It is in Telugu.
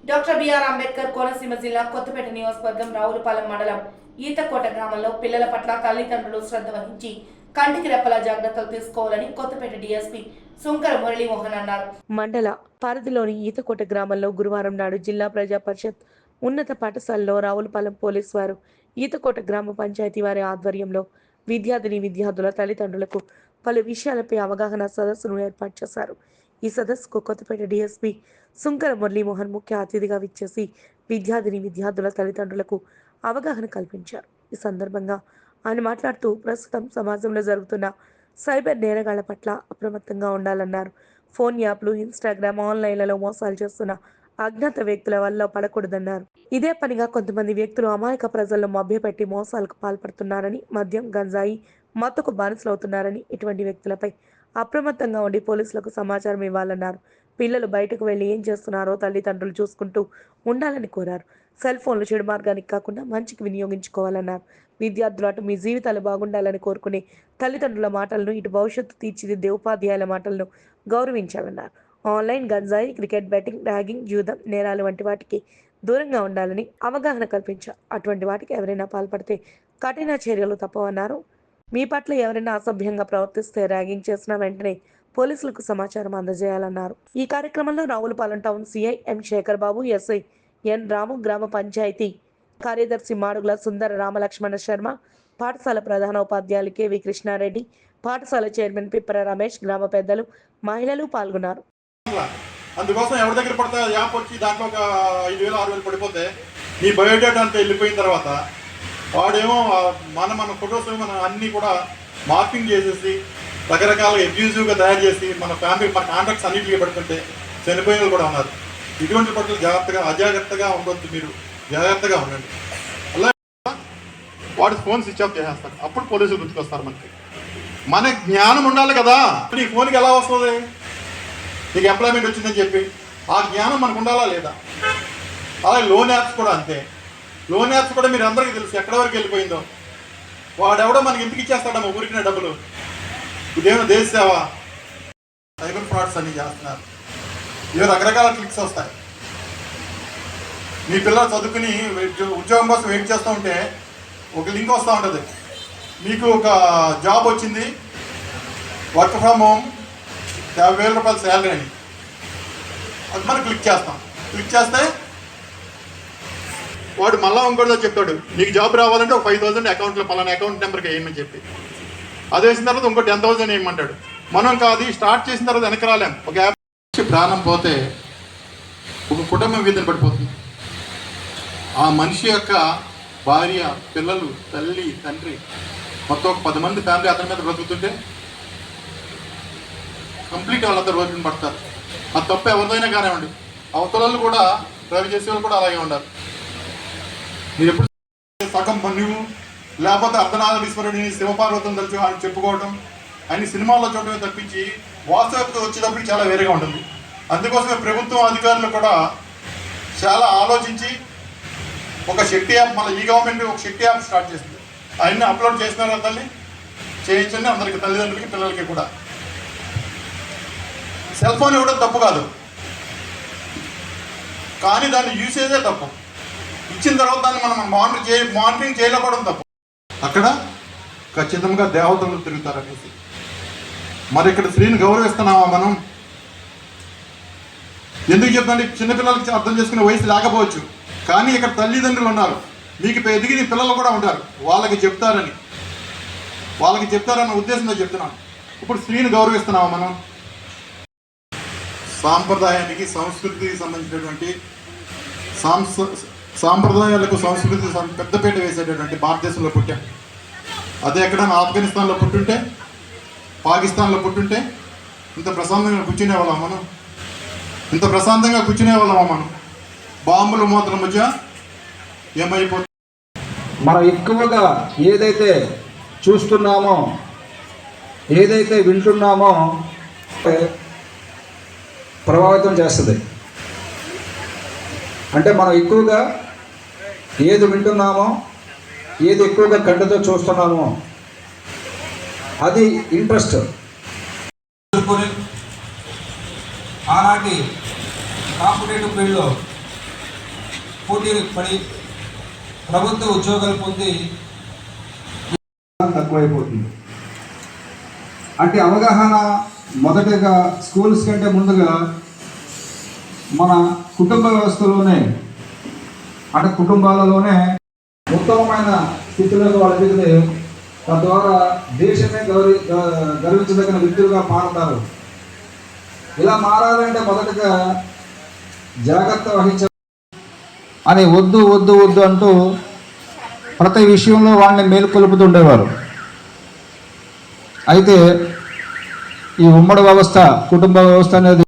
డాక్టర్ బిఆర్ అంబేద్కర్ కోనసీమ జిల్లా కొత్తపేట నియోజకవర్గం రావులపాలెం మండలం ఈతకోట గ్రామంలో పిల్లల పట్ల తల్లిదండ్రులు శ్రద్ధ వహించి కంటికి రెప్పలా జాగ్రత్తలు తీసుకోవాలని కొత్తపేట డీఎస్పీ సుంకర మురళీమోహన్ అన్నారు. మండల పరిధిలోని ఈతకోట గ్రామంలో గురువారం నాడు జిల్లా ప్రజా పరిషత్ ఉన్నత పాఠశాలలో రావులపాలెం పోలీసు వారు ఈతకోట గ్రామ పంచాయతీ వారి ఆధ్వర్యంలో విద్యార్థుల తల్లిదండ్రులకు పలు విషయాలపై అవగాహన సదస్సును ఏర్పాటు చేశారు. ఈ సదస్సుకు కొత్తపేట డీఎస్పీ సుంకర మురళీమోహన్ ముఖ్య అతిథిగా విచ్చేసి విద్యార్థుల తల్లిదండ్రులకు అవగాహన కల్పించారు. ఈ సందర్భంగా ఆయన మాట్లాడుతూ ప్రస్తుతం సమాజంలో జరుగుతున్న సైబర్ నేరగాళ్ల పట్ల అప్రమత్తంగా ఉండాలన్నారు. ఫోన్ యాప్లు, ఇన్స్టాగ్రామ్, ఆన్లైన్లలో మోసాలు చేస్తున్న అజ్ఞాత వ్యక్తుల వల్ల పడకూడదన్నారు. ఇదే పనిగా కొంతమంది వ్యక్తులు అమాయక ప్రజలను మభ్యపెట్టి మోసాలకు పాల్పడుతున్నారని, మద్యం, గంజాయి, మత్తుకు బానిసలవుతున్నారని, ఇటువంటి వ్యక్తులపై అప్రమత్తంగా ఉండి పోలీసులకు సమాచారం ఇవ్వాలన్నారు. పిల్లలు బయటకు వెళ్లి ఏం చేస్తున్నారో తల్లిదండ్రులు చూసుకుంటూ ఉండాలని కోరారు. సెల్ ఫోన్లు చెడు మార్గానికి కాకుండా మంచికి వినియోగించుకోవాలన్నారు. విద్యార్థులు అటు మీ జీవితాలు బాగుండాలని కోరుకునే తల్లిదండ్రుల మాటలను, ఇటు భవిష్యత్తు తీర్చిదిద్దే ఉపాధ్యాయుల మాటలను గౌరవించాలన్నారు. ఆన్లైన్ గంజాయి, క్రికెట్ బెట్టింగ్, ర్యాగింగ్, జూదం, నేరాలు వంటి వాటికి దూరంగా ఉండాలని అవగాహన కల్పించారు. అటువంటి వాటికి ఎవరైనా పాల్పడితే కఠిన చర్యలు తప్పవన్నారు. మీ పట్ల ఎవరైనా అసభ్యంగా ప్రవర్తిస్తే, ర్యాగింగ్ చేసిన వెంటనే పోలీసులకు సమాచారం అందజేయాలన్నారు. ఈ కార్యక్రమంలో Ravulapalem town CI M Shekhar Babu, SI N Ramu, గ్రామ పంచాయతీ కార్యదర్శి మాడుగుల సుందర రామలక్ష్మణ శర్మ, పాఠశాల ప్రధాన ఉపాధ్యాయులు కెవి కృష్ణారెడ్డి, పాఠశాల చైర్మన్ పిప్పర రమేష్, గ్రామ పెద్దలు, మహిళలు పాల్గొన్నారు. అందుకోసం ఎవరి దగ్గర పడితే యాప్ వచ్చి దాంట్లో ఒక 5,000 6,000 పడిపోతే నీ బయోడేటా అంతా వెళ్ళిపోయిన తర్వాత వాడేమో మన ఫొటోస్ మనం అన్నీ కూడా మార్కింగ్ చేసేసి రకరకాలుగా అబ్యూజివ్గా తయారు చేసి మన కాంటాక్ట్స్ అన్నింటికి పడుతుంటే చనిపోయిన కూడా ఉన్నారు. ఇటువంటి పట్ల అజాగ్రత్తగా ఉండొద్దు, మీరు జాగ్రత్తగా ఉండండి. అలా వాడి ఫోన్ స్విచ్ ఆఫ్ చేసేస్తారు. అప్పుడు పోలీసులు గుర్తుకొస్తారు. మన జ్ఞానం ఉండాలి కదా. నీ ఫోన్కి ఎలా వస్తుంది? నీకు ఎంప్లాయ్మెంట్ వచ్చిందని చెప్పి ఆ జ్ఞానం మనకు ఉండాలా లేదా? అలాగే లోన్ యాప్స్ కూడా అంతే. లోన్ యాప్స్ కూడా మీరు అందరికీ తెలుసు ఎక్కడి వరకు వెళ్ళిపోయిందో. వాడెవడో మనకి ఎందుకు ఇచ్చేస్తాడమ్మా ఊరికిన డబ్బులు? ఇదేమో దేశ సేవ. సైబర్ ఫ్రాడ్స్ అన్నీ చేస్తున్నారు. ఇవో రకరకాల క్లిక్స్ వస్తాయి. మీ పిల్లలు చదువుకుని ఉద్యోగం కోసం వెయిట్ చేస్తూ ఉంటే ఒక లింక్ వస్తూ ఉంటుంది. మీకు ఒక జాబ్ వచ్చింది, వర్క్ ఫ్రమ్ హోమ్, 50,000 రూపాయల శాలరీ అని. అది మనం క్లిక్ చేస్తాం. క్లిక్ చేస్తే వాడు మళ్ళీ ఇంకోటితో చెప్తాడు, నీకు జాబ్ రావాలంటే ఒక 5,000 అకౌంట్లో పలానా అకౌంట్ నెంబర్కి వేయమని చెప్పి. అది వేసిన తర్వాత ఇంకో 10,000 వేయమంటాడు. మనం కాదు స్టార్ట్ చేసిన తర్వాత వెనక రాలేం. ఒక యాప్ ప్రాణం పోతే ఒక కుటుంబం వీధిని పడిపోతుంది. ఆ మనిషి యొక్క భార్య, పిల్లలు, తల్లి, తండ్రి, మొత్తం ఒక 10 మంది ఫ్యామిలీ అతని మీద బ్రతుకుతుంటే కంప్లీట్ వాళ్ళంతా రోజుని పడతారు. ఆ తప్పు ఎవరిదైనా కానివ్వండి. అవతల కూడా డ్రైవ్ చేసే వాళ్ళు కూడా అలాగే ఉండాలి. మీరు ఎప్పుడు సగం నువ్వు లేకపోతే అర్ధనారీశ్వరుడిని, శివపార్వతం తలిచి ఆయన చెప్పుకోవడం ఆయన సినిమాల్లో చూడటమే తప్పించి వాస్తవికత వచ్చేటప్పటికి చాలా వేరేగా ఉంటుంది. అందుకోసమే ప్రభుత్వం అధికారులు కూడా చాలా ఆలోచించి ఒక శక్తి యాప్, మళ్ళీ ఈ గవర్నమెంట్ ఒక శక్తి యాప్ స్టార్ట్ చేసింది. అవన్నీ అప్లోడ్ చేస్తున్నారు. తల్లి చేయించండి అందరికి, తల్లిదండ్రులకి, పిల్లలకి కూడా. సెల్ ఫోన్ ఇవ్వడం తప్పు కాదు, కానీ దాన్ని యూసేజే తప్పు. ఇచ్చిన తర్వాత దాన్ని మనం మానిటరింగ్ చేయలేకపోవడం తప్పు. అక్కడ ఖచ్చితంగా దేవతలు తిరుగుతారు అనేసి. మరి ఇక్కడ స్త్రీని గౌరవిస్తున్నామా మనం? ఎందుకు చెప్తాండి? చిన్నపిల్లలకి అర్థం చేసుకునే వయసు లేకపోవచ్చు, కానీ ఇక్కడ తల్లిదండ్రులు ఉన్నారు, మీకు ఎదిగిన పిల్లలు కూడా ఉంటారు. వాళ్ళకి చెప్తారన్న ఉద్దేశంతో చెప్తున్నాను. ఇప్పుడు స్త్రీని గౌరవిస్తున్నామా మనం? సాంప్రదాయానికి, సంస్కృతికి సంబంధించినటువంటి సాంప్రదాయాలకు, సంస్కృతి పెద్దపీట వేసేటటువంటి భారతదేశంలో పుట్టాం. అదే ఎక్కడైనా ఆఫ్ఘనిస్తాన్లో పుట్టుంటే, పాకిస్తాన్లో పుట్టుంటే ఇంత ప్రశాంతంగా కూర్చునేవాళ్ళమా మనం? బాంబుల మూతల మధ్య ఏమైపోతుంది? మనం ఎక్కువగా ఏదైతే చూస్తున్నామో, ఏదైతే వింటున్నామో ప్రభావితం చేస్తుంది. అంటే మనం ఎక్కువగా ఏది వింటున్నామో, ఏది ఎక్కువగా కంటితో చూస్తున్నామో అది ఇంట్రెస్ట్. ఆనాటి కాంపిటేటివ్ ఫీల్డ్లో పోటీలు పడి ప్రభుత్వ ఉద్యోగాలు పొంది తక్కువైపోతుంది. అంటే అవగాహన మొదటగా స్కూల్స్ కంటే ముందుగా మన కుటుంబ వ్యవస్థలోనే, అంటే కుటుంబాలలోనే ఉత్తమమైన స్థితిలోకి వాళ్ళు ఎదిగితే తద్వారా దేశమే గర్వించదగిన వ్యక్తులుగా మారుతారు. ఇలా మారాలంటే మొదటగా జాగ్రత్త వహించాలి అని వద్దు వద్దు వద్దు అంటూ ప్రతి విషయంలో వాళ్ళని మేలుకొలుపుతుండేవారు. అయితే ఈ ఉమ్మడి వ్యవస్థ, కుటుంబ వ్యవస్థ అనేది